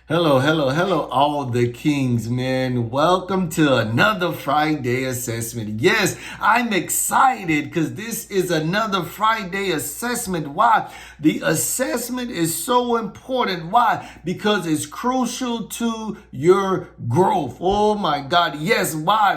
Hello, hello, hello, all the kings, man. Welcome to another Friday assessment. Yes, I'm excited because this is another Friday assessment. Why? The assessment is so important. Why? Because it's crucial to your growth. Oh my God. Yes. Why?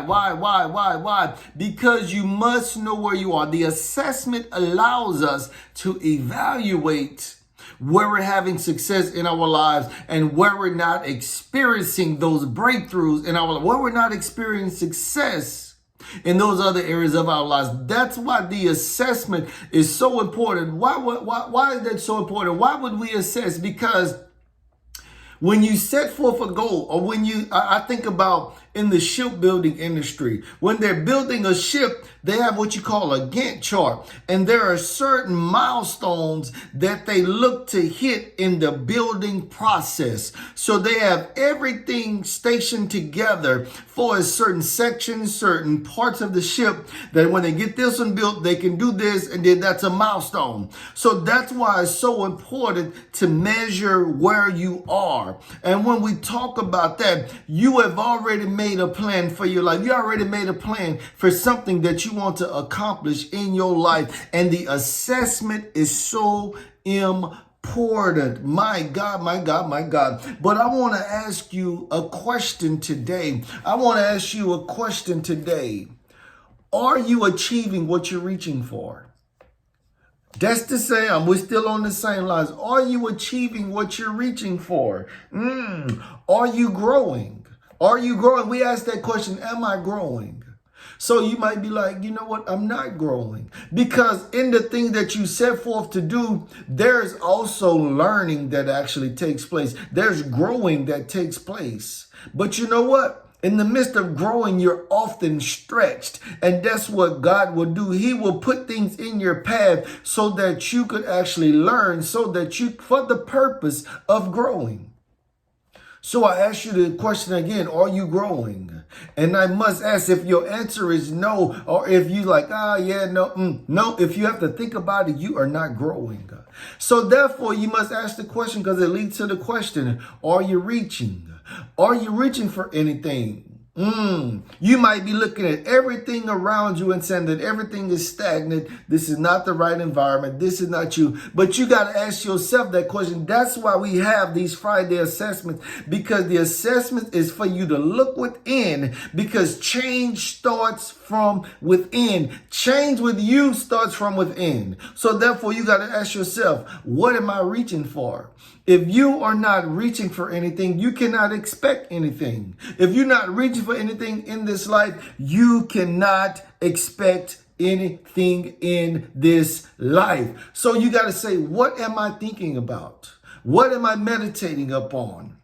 Because you must know where you are. The assessment allows us to evaluate where we're having success in our lives and where we're not experiencing those breakthroughs in our life, where we're not experiencing success in those other areas of our lives. That's why the assessment is so important. Why is that so important? Why would we assess? Because when you set forth a goal, or when I think about in the shipbuilding industry, when they're building a ship, they have what you call a Gantt chart. And there are certain milestones that they look to hit in the building process. So they have everything stationed together for a certain section, certain parts of the ship, that when they get this one built, they can do this, and then that's a milestone. So that's why it's so important to measure where you are. And when we talk about that, you have already made a plan for your life. You already made a plan for something that you want to accomplish in your life. And the assessment is so important. My God. But I want to ask you a question today. Are you achieving what you're reaching for? That's to say, we're still on the same lines. Are you achieving what you're reaching for? Are you growing? Are you growing? We ask that question, am I growing? So you might be like, you know what? I'm not growing. Because in the thing that you set forth to do, there's also learning that actually takes place. There's growing that takes place. But you know what? In the midst of growing, you're often stretched. And that's what God will do. He will put things in your path so that you could actually learn, so that for the purpose of growing. So I ask you the question again, are you growing? And I must ask, if your answer is no, or if you like, no, if you have to think about it, you are not growing. So therefore, you must ask the question, because it leads to the question, are you reaching? Are you reaching for anything? You might be looking at everything around you and saying that everything is stagnant. This is not the right environment. This is not you. But you got to ask yourself that question. That's why we have these Friday assessments, because the assessment is for you to look within, because change starts from within. Change with you starts from within. So therefore, you got to ask yourself, what am I reaching for? If you are not reaching for anything, you cannot expect anything. If you're not reaching for anything in this life, you cannot expect anything in this life. So you got to say, what am I thinking about? What am I meditating upon?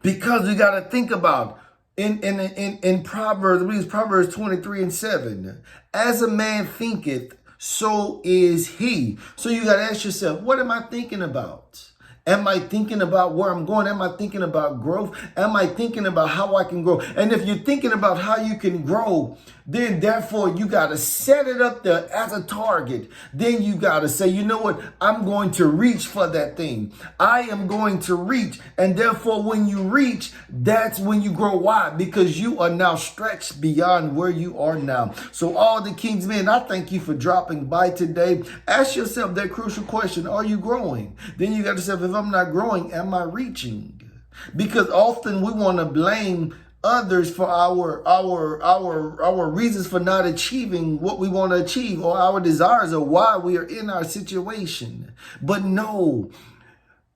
Because you got to think about in Proverbs 23:7, as a man thinketh, so is he. So you got to ask yourself, what am I thinking about? Am I thinking about where I'm going? Am I thinking about growth? Am I thinking about how I can grow? And if you're thinking about how you can grow, then therefore you got to set it up there as a target. Then you got to say, you know what? I'm going to reach for that thing. I am going to reach. And therefore, when you reach, that's when you grow. Why? Because you are now stretched beyond where you are now. So all the king's men, I thank you for dropping by today. Ask yourself that crucial question. Are you growing? Then you got to say, if I'm not growing, am I reaching? Because often we want to blame others for our reasons for not achieving what we want to achieve, or our desires, or why we are in our situation. But no,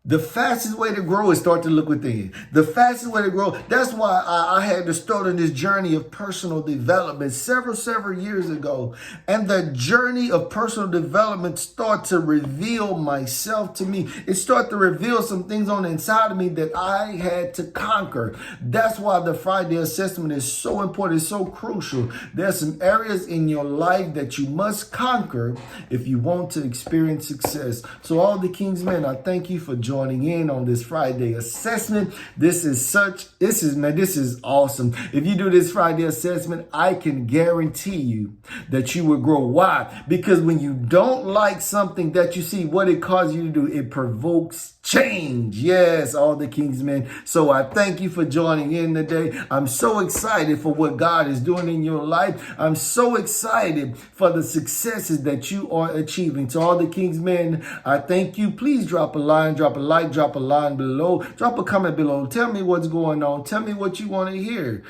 the fastest way to grow is start to look within. The fastest way to grow. That's why I had to start on this journey of personal development several years ago. And the journey of personal development started to reveal myself to me. It started to reveal some things on the inside of me that I had to conquer. That's why the Friday assessment is so important. It's so crucial. There's some areas in your life that you must conquer if you want to experience success. So all the king's men, I thank you for joining in on this Friday assessment. This is awesome. If you do this Friday assessment, I can guarantee you that you will grow. Why? Because when you don't like something that you see, what it causes you to do, it provokes change. Yes, all the King's men. So I thank you for joining in today. I'm so excited for what God is doing in your life. I'm so excited for the successes that you are achieving. To all the King's men, I thank you. Please drop a line, drop a like, drop a line below, drop a comment below. Tell me what's going on. Tell me what you want to hear,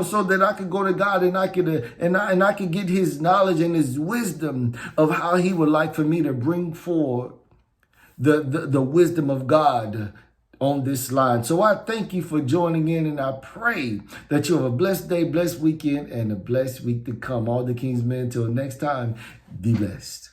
so that I could go to God and I could I could get his knowledge and his wisdom of how he would like for me to bring forth the wisdom of God on this line. So I thank you for joining in, and I pray that you have a blessed day, blessed weekend, and a blessed week to come. All the King's men, until next time, be blessed.